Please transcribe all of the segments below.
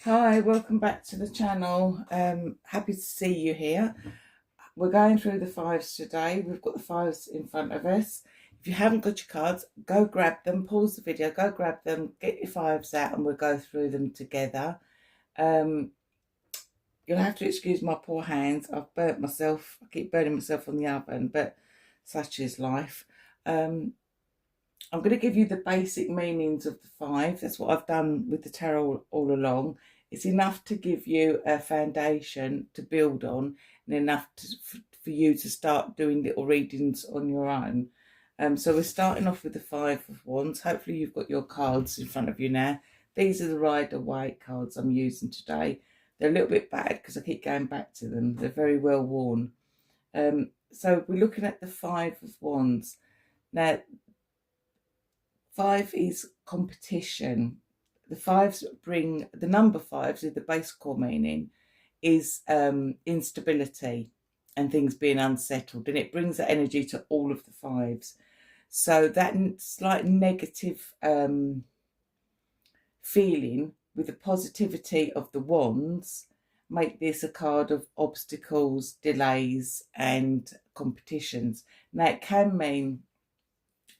Hi, welcome back to the channel. Happy to see you here. We're going through the fives today. We've got the fives in front of us. If you haven't got your cards, go grab them, pause the video, go grab them, get your fives out, and we'll go through them together. You'll have to excuse my poor hands. I've burnt myself. I keep burning myself on the oven, but such is life. I'm going to give you the basic meanings of the five. That's what I've done with the tarot all along. It's enough to give you a foundation to build on, and enough for you to start doing little readings on your own. So we're starting off with the Five of Wands. Hopefully you've got your cards in front of you now. These are the Rider-Waite cards I'm using today. They're a little bit bad because I keep going back to them. They're very well worn. So we're looking at the Five of Wands. Now, five is competition. The fives bring, the number fives, the base core meaning, is instability and things being unsettled. And it brings that energy to all of the fives. So that slight negative feeling with the positivity of the wands make this a card of obstacles, delays, and competitions. Now, it can mean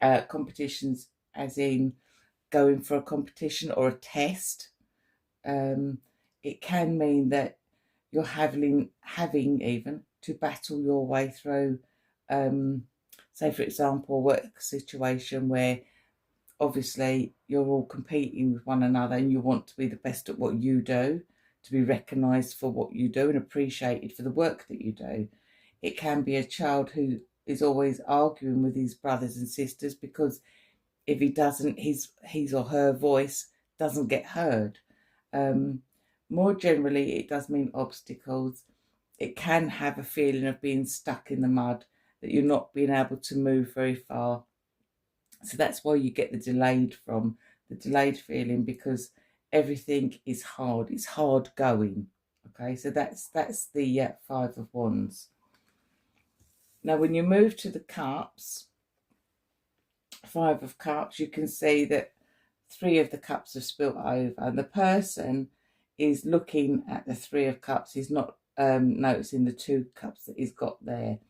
competitions as in going for a competition or a test. It can mean that you're having even to battle your way through, say for example, a work situation where obviously you're all competing with one another and you want to be the best at what you do, to be recognised for what you do and appreciated for the work that you do. It can be a child who is always arguing with his brothers and sisters because if he doesn't, his or her voice doesn't get heard. More generally, it does mean obstacles. It can have a feeling of being stuck in the mud, that you're not being able to move very far. So that's why you get the delayed feeling, because everything is hard. It's hard going. Okay, so that's the Five of Wands. Now, when you move to the cups, Five of Cups, you can see that three of the cups have spilt over, and the person is looking at the Three of Cups. He's not noticing the two cups that he's got there.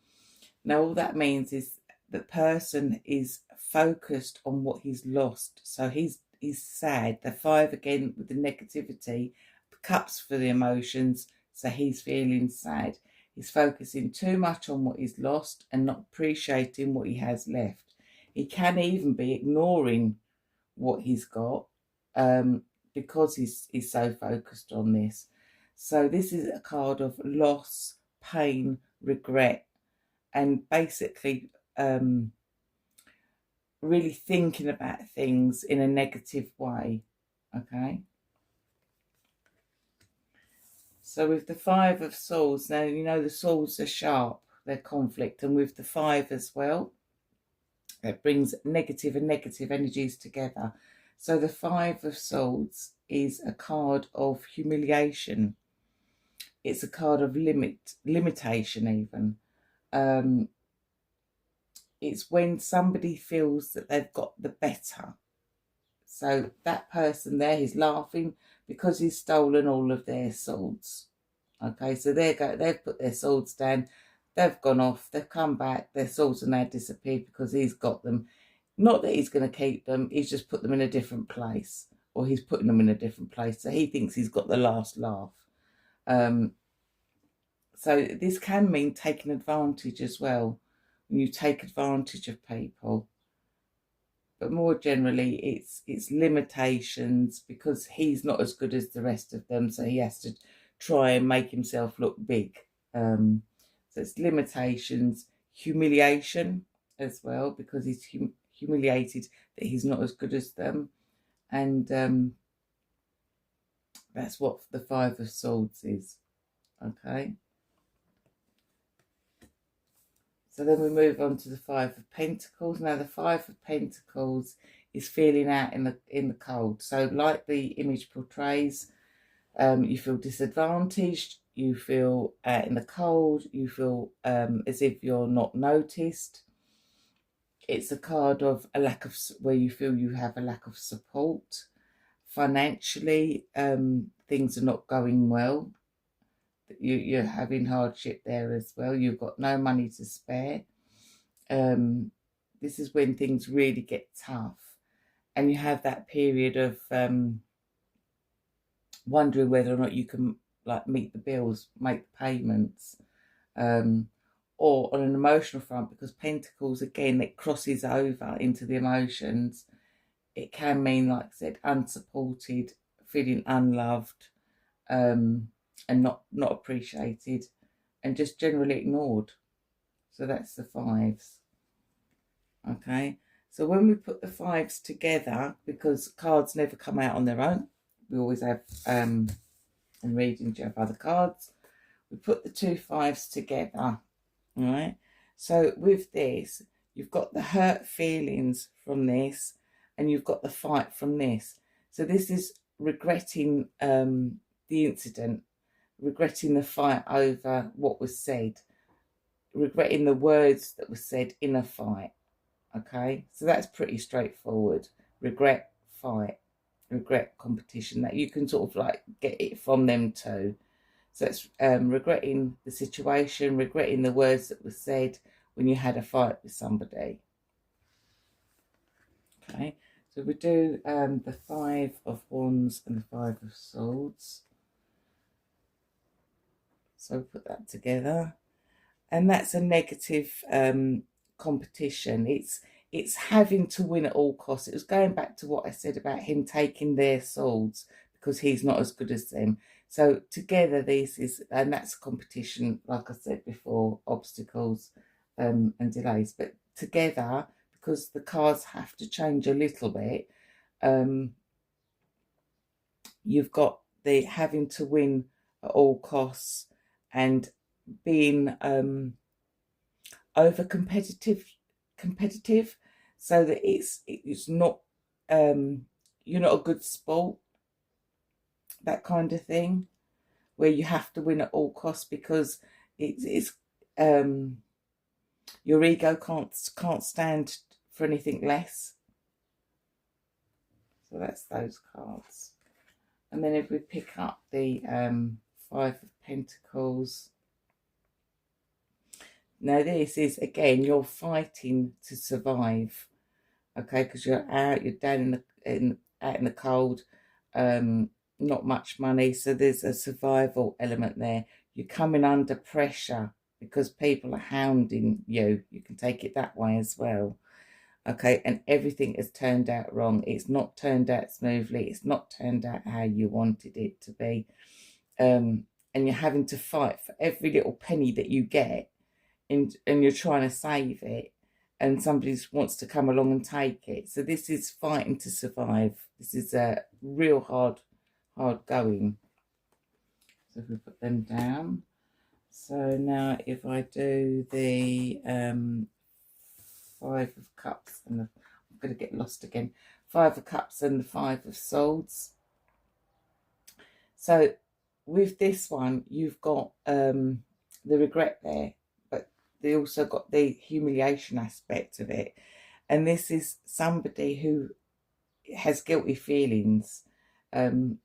Now, all that means is the person is focused on what he's lost. So he's sad. The five again with the negativity, the cups for the emotions. So he's feeling sad. He's focusing too much on what he's lost and not appreciating what he has left. He can even be ignoring what he's got because he's so focused on this. So this is a card of loss, pain, regret, and basically really thinking about things in a negative way. Okay. So with the Five of Swords, now you know the swords are sharp, they're conflict, and with the five as well, it brings negative and negative energies together. So the Five of Swords is a card of humiliation. It's a card of limitation even. It's when somebody feels that they've got the better. So that person there, he's laughing because he's stolen all of their swords. Okay, so they've put their swords down. They've gone off, they've come back, their swords are now disappeared because he's got them. Not that he's going to keep them, he's just put them in a different place, or he's putting them in a different place. So he thinks he's got the last laugh. So this can mean taking advantage as well, when you take advantage of people. But more generally, it's limitations because he's not as good as the rest of them, so he has to try and make himself look big. So it's limitations, humiliation as well, because he's humiliated that he's not as good as them. And that's what the Five of Swords is. Okay. So then we move on to the Five of Pentacles. Now the Five of Pentacles is feeling out in the cold. So like the image portrays, you feel disadvantaged, you feel out in the cold, you feel as if you're not noticed. It's a card of a lack of, where you feel you have a lack of support. financially, things are not going well. You're having hardship there as well. You've got no money to spare. This is when things really get tough, and you have that period of wondering whether or not you can like meet the bills, make the payments, or on an emotional front, because Pentacles, again, it crosses over into the emotions. It can mean, like I said, unsupported, feeling unloved, and not appreciated, and just generally ignored. So that's the fives. Okay, so when we put the fives together, because cards never come out on their own, we always have in readings you have other cards. We put the two fives together. All right, so with this, you've got the hurt feelings from this, and you've got the fight from this. So this is regretting the incident, regretting the fight over what was said, regretting the words that were said in a fight. Okay, so that's pretty straightforward. Regret, fight, regret, competition. That you can sort of like get it from them too. So it's regretting the situation, regretting the words that were said when you had a fight with somebody. Okay, so we do the Five of Wands and the Five of Swords. So put that together, and that's a negative competition. It's having to win at all costs. It was going back to what I said about him taking their swords because he's not as good as them. So together this is, and that's competition, like I said before, obstacles and delays. But together, because the cards have to change a little bit, you've got the having to win at all costs and being over competitive, so that it's not you're not a good sport, that kind of thing, where you have to win at all costs because it's your ego can't stand for anything less. So that's those cards. And then if we pick up the Five of Pentacles, now this is, again, you're fighting to survive, okay, because you're down out in the cold, not much money, so there's a survival element there. You're coming under pressure because people are hounding you. You can take it that way as well, okay, and everything has turned out wrong. It's not turned out smoothly. It's not turned out how you wanted it to be, and you're having to fight for every little penny that you get. And you're trying to save it, and somebody wants to come along and take it. So this is fighting to survive. This is a real hard going. So if we put them down. So now if I do the Five of Cups, and I'm going to get lost again. Five of Cups and the Five of Swords. So with this one, you've got the regret there. They also got the humiliation aspect of it. And this is somebody who has guilty feelings. Whether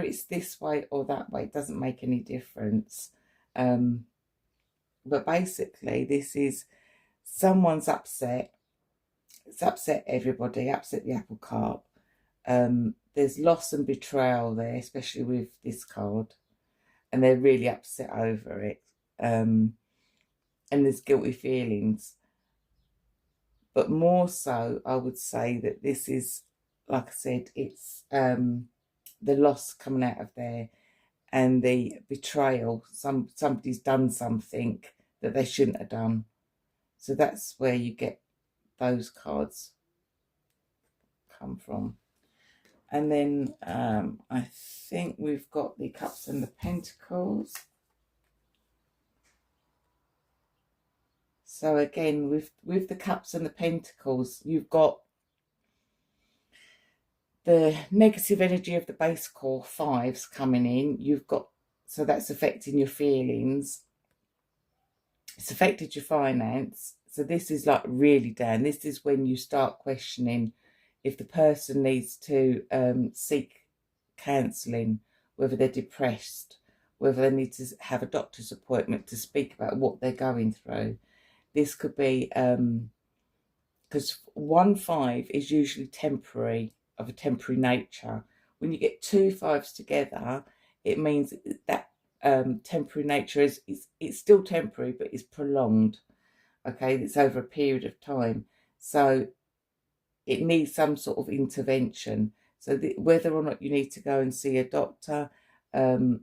it's this way or that way, it doesn't make any difference. But basically, this is someone's upset. It's upset everybody, upset the apple cart. There's loss and betrayal there, especially with this card. And they're really upset over it. And there's guilty feelings, but more so I would say that this is, like I said, it's the loss coming out of there and the betrayal. Somebody's done something that they shouldn't have done, so that's where you get those cards come from. And then I think we've got the Cups and the Pentacles. So again, with the Cups and the Pentacles, you've got the negative energy of the base core fives coming in. You've got, so that's affecting your feelings. It's affected your finance. So this is like really down. This is when you start questioning, if the person needs to seek counselling, whether they're depressed, whether they need to have a doctor's appointment to speak about what they're going through. This could be, because 1-5 is usually temporary, of a temporary nature. When you get 2 5s together, it means that temporary nature it's still temporary, but it's prolonged. Okay, it's over a period of time. So it needs some sort of intervention. So whether or not you need to go and see a doctor, like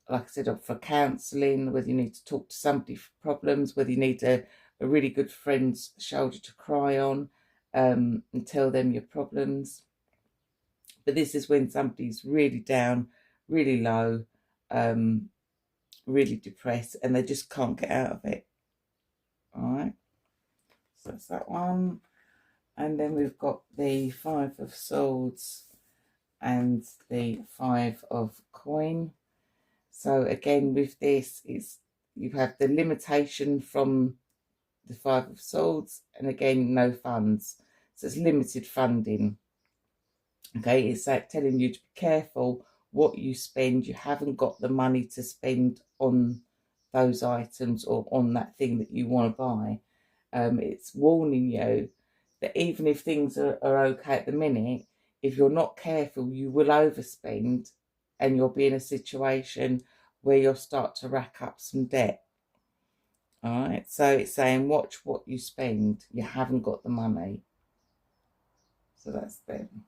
I said, for counselling, whether you need to talk to somebody for problems, whether you need a really good friend's shoulder to cry on, and tell them your problems. But this is when somebody's really down, really low, really depressed, and they just can't get out of it. All right, so that's that one. And then we've got the 5 of Swords and the 5 of Coin. So again, with this, you have the limitation from the 5 of Swords, and again, no funds. So it's limited funding. Okay, it's like telling you to be careful what you spend. You haven't got the money to spend on those items or on that thing that you want to buy. It's warning you that even if things are okay at the minute, if you're not careful, you will overspend and you'll be in a situation where you'll start to rack up some debt. All right, so it's saying watch what you spend. You haven't got the money. So that's them.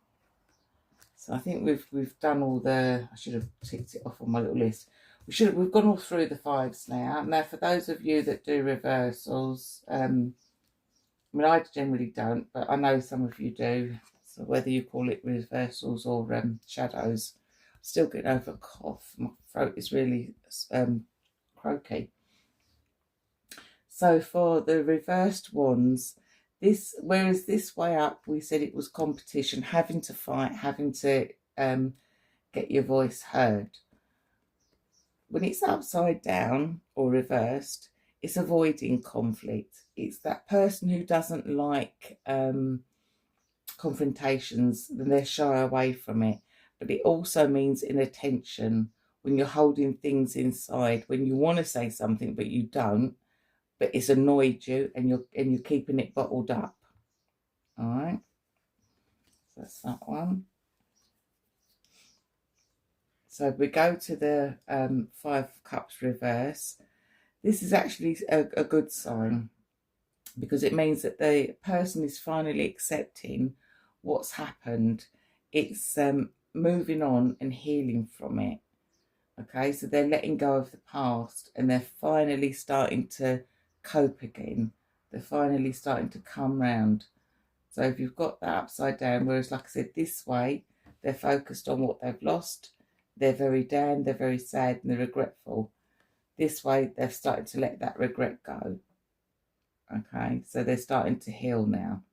So I think we've done all the, I should have ticked it off on my little list. We've gone all through the 5s now. Now for those of you that do reversals, I mean, I generally don't, but I know some of you do. So whether you call it reversals or shadows, I'm still getting over a cough. My throat is really croaky. So for the reversed ones, whereas this way up, we said it was competition, having to fight, having to get your voice heard. When it's upside down or reversed, it's avoiding conflict. It's that person who doesn't like confrontations, then they're shy away from it. But it also means inattention, when you're holding things inside, when you want to say something but you don't, but it's annoyed you and you're keeping it bottled up. All right, so that's that one. So if we go to the 5 of Cups reverse, this is actually a good sign, because it means that the person is finally accepting what's happened. It's moving on and healing from it. Okay, so they're letting go of the past and they're finally starting to cope again. They're finally starting to come round. So if you've got that upside down, whereas like I said, this way, they're focused on what they've lost. They're very down, they're very sad, and they're regretful. This way, they've started to let that regret go. Okay, so they're starting to heal now.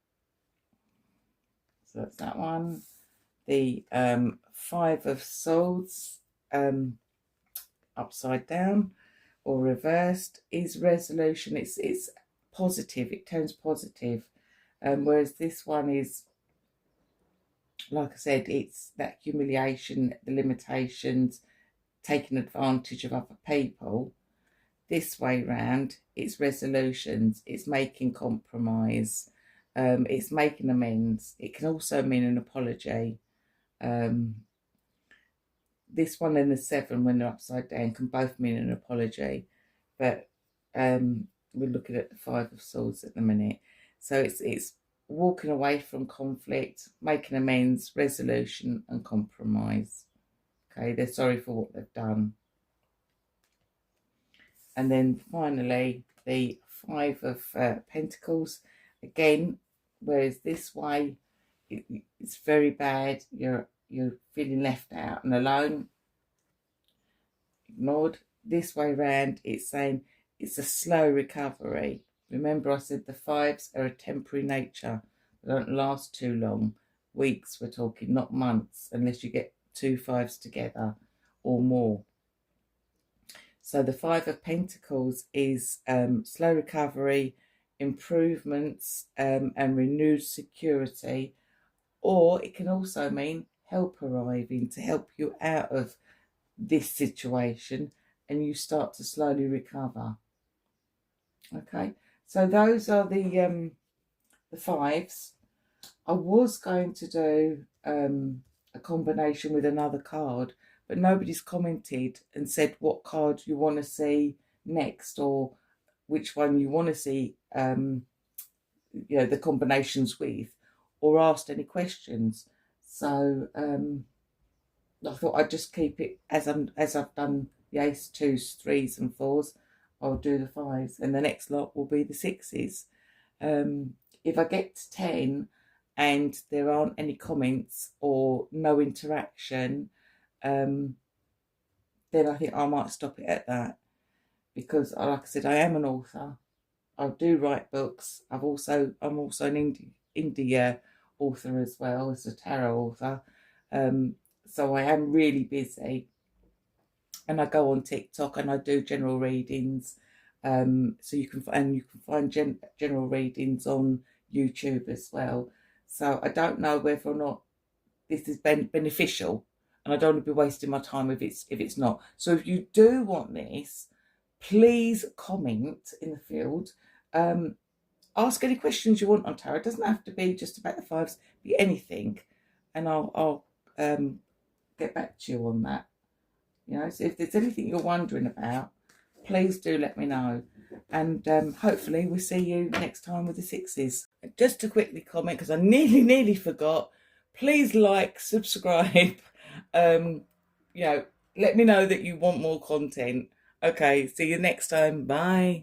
So that's that one. The 5 of Swords, upside down or reversed, is resolution. It's positive. It turns positive. Whereas this one is, like I said, it's that humiliation, the limitations, taking advantage of other people. This way round, it's resolutions. It's making compromise. It's making amends. It can also mean an apology. This one and the 7, when they're upside down, can both mean an apology. But we're looking at the 5 of Swords at the minute. So it's walking away from conflict, making amends, resolution and compromise. Okay, they're sorry for what they've done. And then finally, the 5 of Pentacles. Again, whereas this way, it's very bad. You're feeling left out and alone, ignored. This way round, it's saying it's a slow recovery. Remember, I said the 5s are a temporary nature. They don't last too long. Weeks, we're talking, not months, unless you get 2 5s together or more. So the 5 of Pentacles is slow recovery, improvements, and renewed security, or it can also mean help arriving to help you out of this situation and you start to slowly recover. Okay, so those are the fives. I was going to do a combination with another card, but nobody's commented and said what card you want to see next or which one you want to see the combinations with, or asked any questions. So I thought I'd just keep it as I've done the ace, twos, threes, and fours. I'll do the fives, and the next lot will be the sixes. If I get to 10 and there aren't any comments or no interaction, then I think I might stop it at that, because, like I said, I am an author. I do write books. I'm also an indie author as well as a tarot author. So I am really busy, and I go on TikTok and I do general readings. So you can find general readings on YouTube as well. So I don't know whether or not this is beneficial, and I don't want to be wasting my time if it's not. So if you do want this, please comment in the field. Ask any questions you want on tarot. It doesn't have to be just about the fives, be anything, and I'll get back to you on that. So if there's anything you're wondering about, please do let me know. And hopefully we'll see you next time with the sixes. Just to quickly comment, because I nearly forgot, please like, subscribe. Let me know that you want more content. Okay, see you next time. Bye.